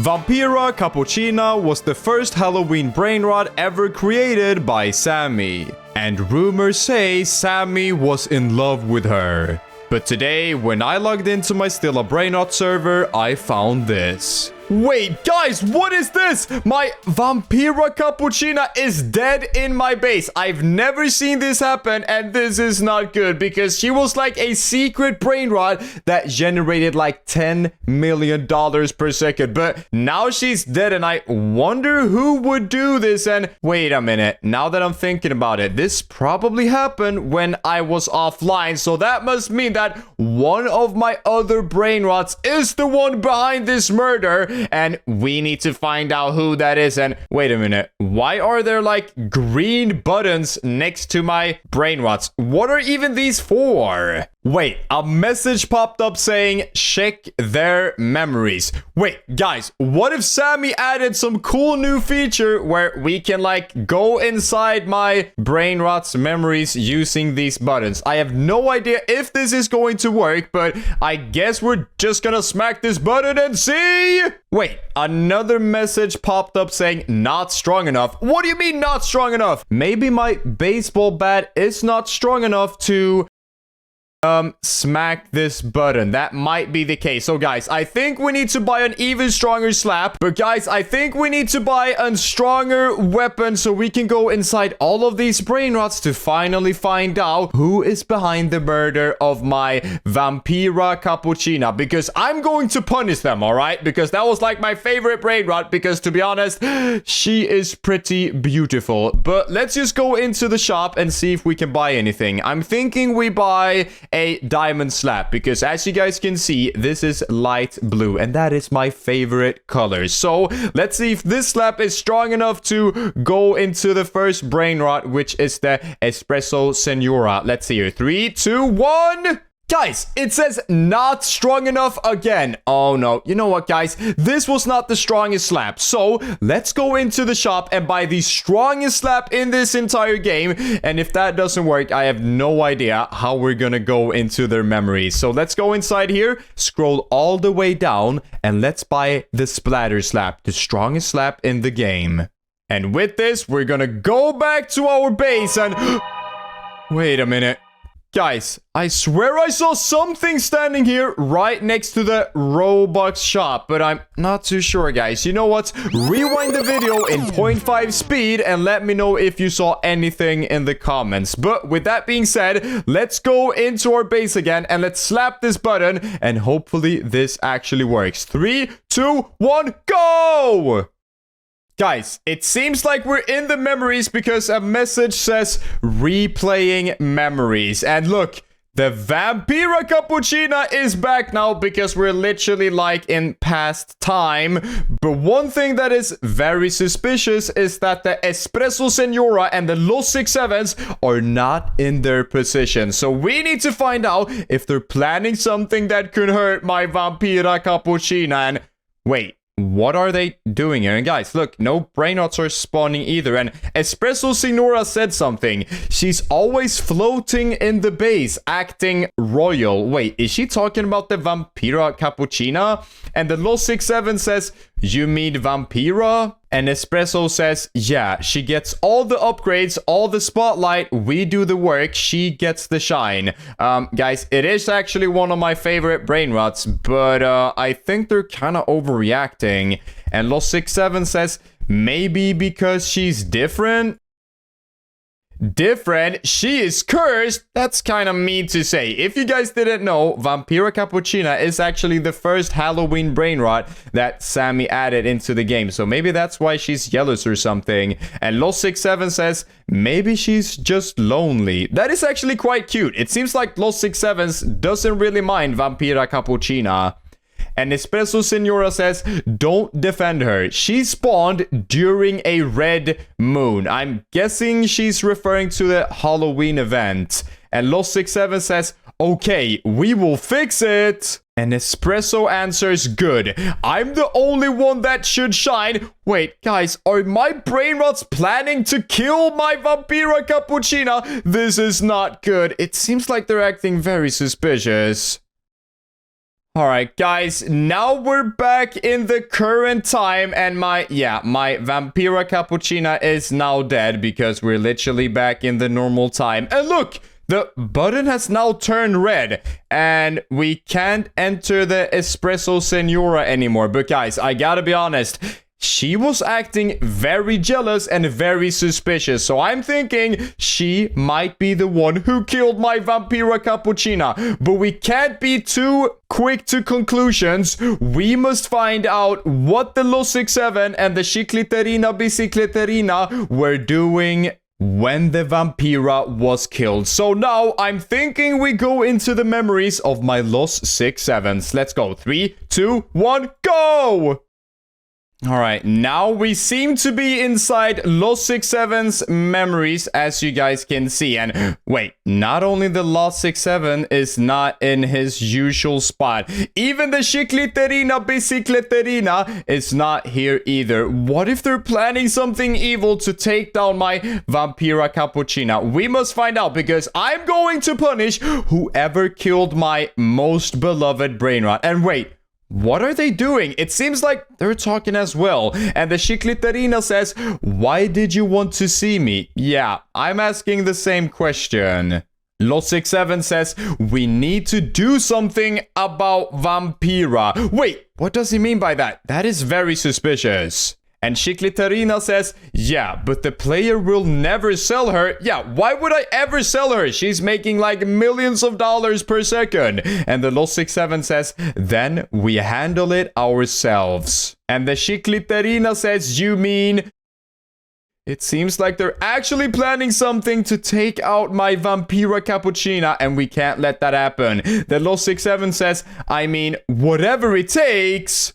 Vampira Cappuccina was the first Halloween brainrot ever created by Sammy. And rumors say Sammy was in love with her. But today, when I logged into my Still a Brainrot server, I found this. Wait, guys, what is this? My Vampira Cappuccina is dead in my base. I've never seen this happen, and this is not good because she was like a secret brainrot that generated like $10 million per second. But now she's dead, and I wonder who would do this. And wait a minute, now that I'm thinking about it, this probably happened when I was offline. So that must mean that one of my other brainrots is the one behind this murder. And we need to find out who that is. And wait a minute, why are there like green buttons next to my brainrots? What are even these for? Wait, a message popped up saying check their memories. Wait, guys, what if Sammy added some cool new feature where we can like go inside my brainrot's memories using these buttons? I have no idea if this is going to work, but I guess we're just gonna smack this button and see. Wait, another message popped up saying not strong enough. What do you mean not strong enough? Maybe my baseball bat is not strong enough to smack this button. That might be the case. So guys, I think we need to buy an even stronger slap. But guys, I think we need to buy a stronger weapon so we can go inside all of these brainrots to finally find out who is behind the murder of my Vampira Cappuccina. Because I'm going to punish them, alright? Because that was like my favorite brainrot. Because to be honest, she is pretty beautiful. But let's just go into the shop and see if we can buy anything. I'm thinking we buy a diamond slap because as you guys can see, this is light blue and that is my favorite color. So let's see if this slap is strong enough to go into the first brainrot, which is the Espresso Senora. Let's see here. 3, 2, 1. Guys, it says not strong enough again. Oh no, you know what guys? This was not the strongest slap. So let's go into the shop and buy the strongest slap in this entire game. And if that doesn't work, I have no idea how we're gonna go into their memories. So let's go inside here, scroll all the way down, and let's buy the splatter slap, the strongest slap in the game. And with this, we're gonna go back to our base and... Wait a minute. Guys, I swear I saw something standing here right next to the Robux shop, but I'm not too sure, guys. You know what? Rewind the video in 0.5 speed and let me know if you saw anything in the comments. But with that being said, let's go into our base again and let's slap this button and hopefully this actually works. 3, 2, 1, go! Guys, it seems like we're in the memories because a message says replaying memories. And look, the Vampira Cappuccina is back now because we're literally like in past time. But one thing that is very suspicious is that the Espresso Senora and the Los 67s are not in their position. So we need to find out if they're planning something that could hurt my Vampira Cappuccina. And wait. What are they doing here? And guys, look, no brainrots are spawning either. And Espresso Senora said something. She's always floating in the base, acting royal. Wait, is she talking about the Vampira Cappuccina? And the Los 67 says, you mean Vampira? And Espresso says, yeah, she gets all the upgrades, all the spotlight, we do the work, she gets the shine. Guys, it is actually one of my favorite brainrots, but I think they're kind of overreacting. And Los 67 says, maybe because she's different? Different? She is cursed? That's kind of mean to say. If you guys didn't know, Vampira Cappuccina is actually the first Halloween brainrot that Sammy added into the game. So maybe that's why she's jealous or something. And Los 67 says, maybe she's just lonely. That is actually quite cute. It seems like Los 67 doesn't really mind Vampira Cappuccina. And Espresso Senora says, don't defend her. She spawned during a red moon. I'm guessing she's referring to the Halloween event. And Los 67 says, okay, we will fix it. And Espresso answers, good. I'm the only one that should shine. Wait, guys, are my brainrots planning to kill my Vampira Cappuccina? This is not good. It seems like they're acting very suspicious. Alright, guys, now we're back in the current time, and my Vampira Cappuccina is now dead because we're literally back in the normal time. And look! The button has now turned red, and we can't enter the Espresso Senora anymore. But guys, I gotta be honest, she was acting very jealous and very suspicious. So I'm thinking she might be the one who killed my Vampira Cappuccina. But we can't be too quick to conclusions. We must find out what the Los 67 and the Shiklarina Bicicleterina were doing when the Vampira was killed. So now I'm thinking we go into the memories of my Los 67s. Let's go. 3, 2, 1, go! Alright, now we seem to be inside Los 67's memories, as you guys can see. And wait, not only the Los 67 is not in his usual spot, even the Shiklarina Bicicleterina is not here either. What if they're planning something evil to take down my Vampira Cappuccina? We must find out, because I'm going to punish whoever killed my most beloved Brainrot. And wait, what are they doing? It seems like they're talking as well. And the Shiklarina says, why did you want to see me? Yeah, I'm asking the same question. Los 67 says, we need to do something about Vampira. Wait, what does he mean by that? That is very suspicious. And Shiklarina says, yeah, but the player will never sell her. Yeah, why would I ever sell her? She's making like millions of dollars per second. And the Los 67 says, then we handle it ourselves. And the Shiklarina says, you mean... It seems like they're actually planning something to take out my Vampira Cappuccina, and we can't let that happen. The Los 67 says, I mean, whatever it takes...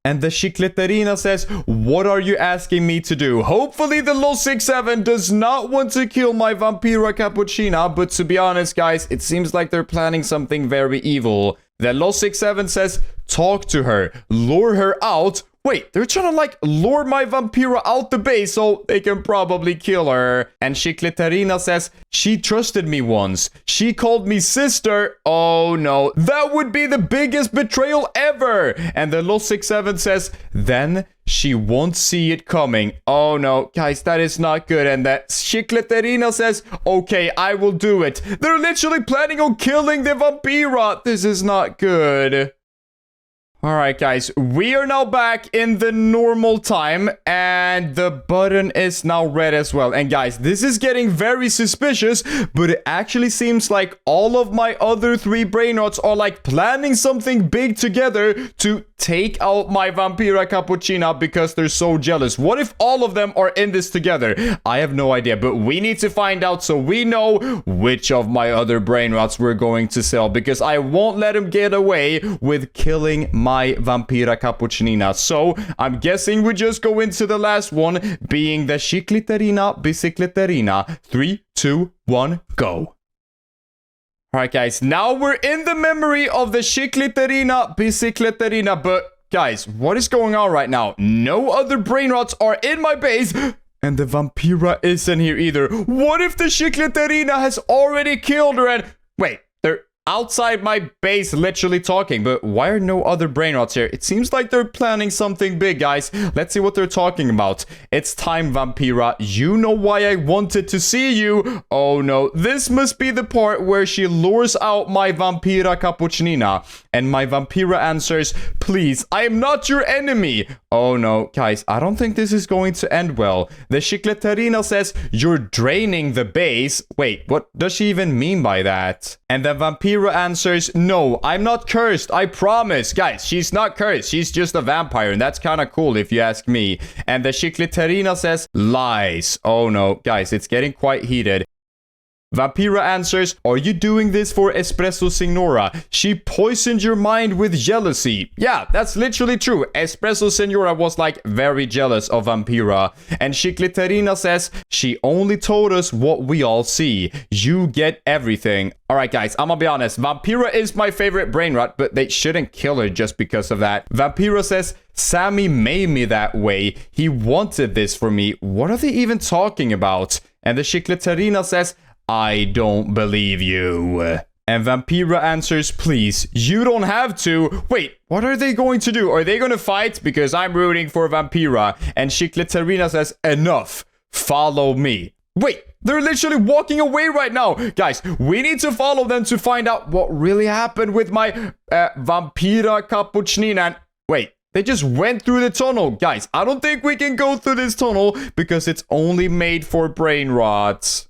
And the Shiklarina says, what are you asking me to do? Hopefully the Los 67 does not want to kill my Vampira Cappuccina, but to be honest, guys, it seems like they're planning something very evil. The Los 67 says, talk to her, lure her out. Wait, they're trying to like lure my Vampira out the base so they can probably kill her. And Shiklarina says, she trusted me once. She called me sister. Oh no, that would be the biggest betrayal ever. And the Los 67 says, then she won't see it coming. Oh no, guys, that is not good. And that Shiklarina says, okay, I will do it. They're literally planning on killing the Vampira. This is not good. Alright guys, we are now back in the normal time, and the button is now red as well. And guys, this is getting very suspicious, but it actually seems like all of my other 3 Brainrots are like planning something big together to take out my Vampira Cappuccina because they're so jealous. What if all of them are in this together? I have no idea, but we need to find out so we know which of my other Brainrots we're going to sell, because I won't let him get away with killing my Vampira Cappuccina. So I'm guessing we just go into the last one, being the Shiklarina Bicicleterina. 3, 2, 1, go. Alright guys, now we're in the memory of the Shiklarina Bicicleterina, but guys, what is going on right now? No other Brainrots are in my base, and the Vampira isn't here either. What if the Shiklarina has already killed her and... Wait, they're outside my base literally talking, but why are no other Brainrots here? It seems like they're planning something big, guys. Let's see what they're talking about. It's time, Vampira. You know why I wanted to see you. Oh no, this must be the part where she lures out my Vampira Cappuccina. And my Vampira answers, please, I am not your enemy. Oh no, guys, I don't think this is going to end well. The Shiklarina says, you're draining the base. Wait, what does she even mean by that? And the Vampira answers, no, I'm not cursed, I promise. Guys, she's not cursed, she's just a vampire, and that's kind of cool if you ask me. And the Shiklarina says, lies. Oh no, guys, it's getting quite heated. Vampira answers, are you doing this for Espresso Senora? She poisoned your mind with jealousy. Yeah, that's literally true. Espresso Senora was like very jealous of Vampira. And Shiklarina says, she only told us what we all see. You get everything. Alright guys, I'm gonna be honest. Vampira is my favorite Brainrot, but they shouldn't kill her just because of that. Vampira says, Sammy made me that way. He wanted this for me. What are they even talking about? And the Shiklarina says, I don't believe you. And Vampira answers, please, you don't have to. Wait, what are they going to do? Are they going to fight? Because I'm rooting for Vampira. And Shiklarina says, enough. Follow me. Wait, they're literally walking away right now. Guys, we need to follow them to find out what really happened with my Vampira Cappuccina. And wait, they just went through the tunnel. Guys, I don't think we can go through this tunnel because it's only made for Brianrot.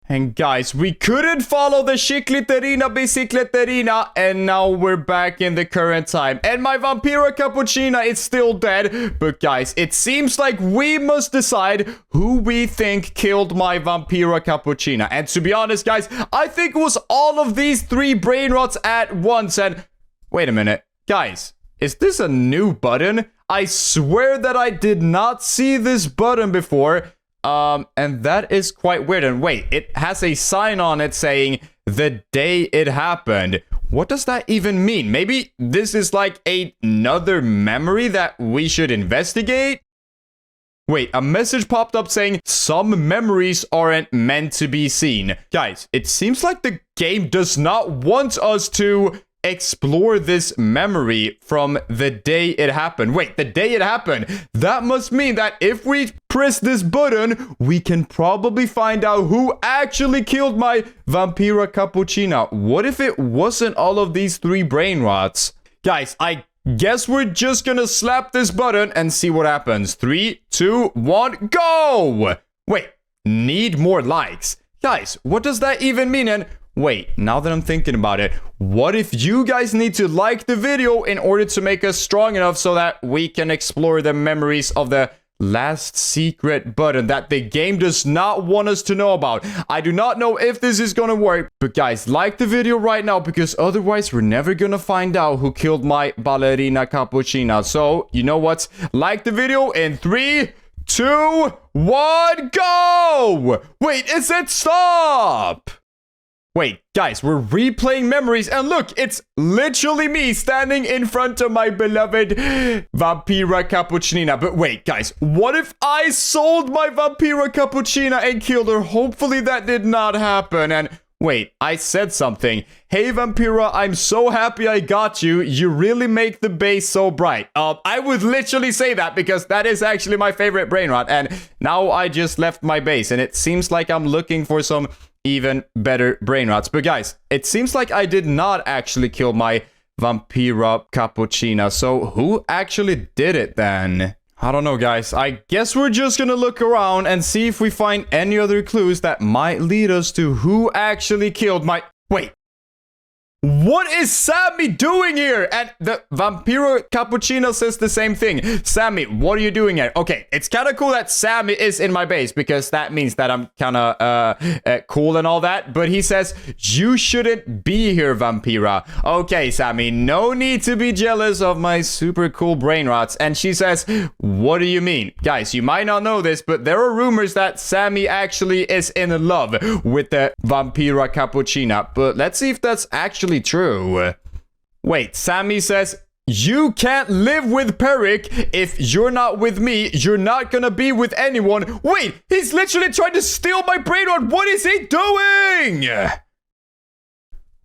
And guys, we couldn't follow the Shiklarina bicicleterina, and now we're back in the current time. And my Vampira Cappuccina is still dead. But guys, it seems like we must decide who we think killed my Vampira Cappuccina. And to be honest, guys, I think it was all of these 3 Brianrots at once. And wait a minute, guys, is this a new button? I swear that I did not see this button before. And that is quite weird. And wait, it has a sign on it saying the day it happened. What does that even mean? Maybe this is like another memory that we should investigate? Wait, a message popped up saying some memories aren't meant to be seen. Guys, it seems like the game does not want us to explore this memory from the day it happened. Wait, the day it happened. That must mean that if we press this button, we can probably find out who actually killed my Vampira Cappuccina. What if it wasn't all of these 3 Brianrots? Guys, I guess we're just gonna slap this button and see what happens. 3, 2, 1, go! Wait, need more likes. Guys, what does that even mean? And wait, now that I'm thinking about it, what if you guys need to like the video in order to make us strong enough so that we can explore the memories of the last secret button that the game does not want us to know about? I do not know if this is gonna work, but guys, like the video right now because otherwise we're never gonna find out who killed my ballerina cappuccina. So, you know what? Like the video in 3, 2, 1, go! Wait, it said stop! Wait, guys, we're replaying memories, and look, it's literally me standing in front of my beloved Vampira Cappuccina. But wait, guys, what if I sold my Vampira Cappuccina and killed her? Hopefully that did not happen. And wait, I said something. Hey, Vampira, I'm so happy I got you. You really make the base so bright. I would literally say that because that is actually my favorite Brianrot. And now I just left my base, and it seems like I'm looking for some even better Brianrots. But guys, it seems like I did not actually kill my Vampira Cappuccina. So who actually did it then? I don't know, guys. I guess we're just gonna look around and see if we find any other clues that might lead us to who actually killed my... Wait. What is Sammy doing here? And the Vampira Cappuccino says the same thing. Sammy, what are you doing here? Okay, it's kind of cool that Sammy is in my base because that means that I'm kind of cool and all that. But he says, you shouldn't be here, Vampira. Okay, Sammy, no need to be jealous of my super cool Brianrots. And she says, what do you mean? Guys, you might not know this, but there are rumors that Sammy actually is in love with the Vampira Cappuccina. But let's see if that's actually true. Wait, Sammy says, you can't live with Perik. If you're not with me, you're not gonna be with anyone. Wait, he's literally trying to steal my Brianrot. What is he doing?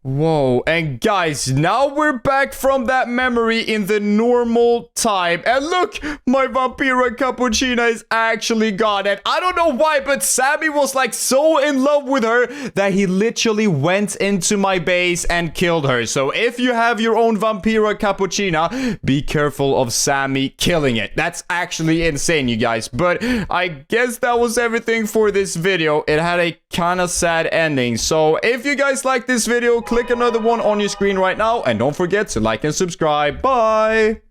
Whoa, and guys, now we're back from that memory in the normal time. And look, my Vampira Cappuccina is actually gone. And I don't know why, but Sammy was like so in love with her that he literally went into my base and killed her. So if you have your own Vampira Cappuccina, be careful of Sammy killing it. That's actually insane, you guys. But I guess that was everything for this video. It had a kind of sad ending. So if you guys like this video, click another one on your screen right now, and don't forget to like and subscribe. Bye!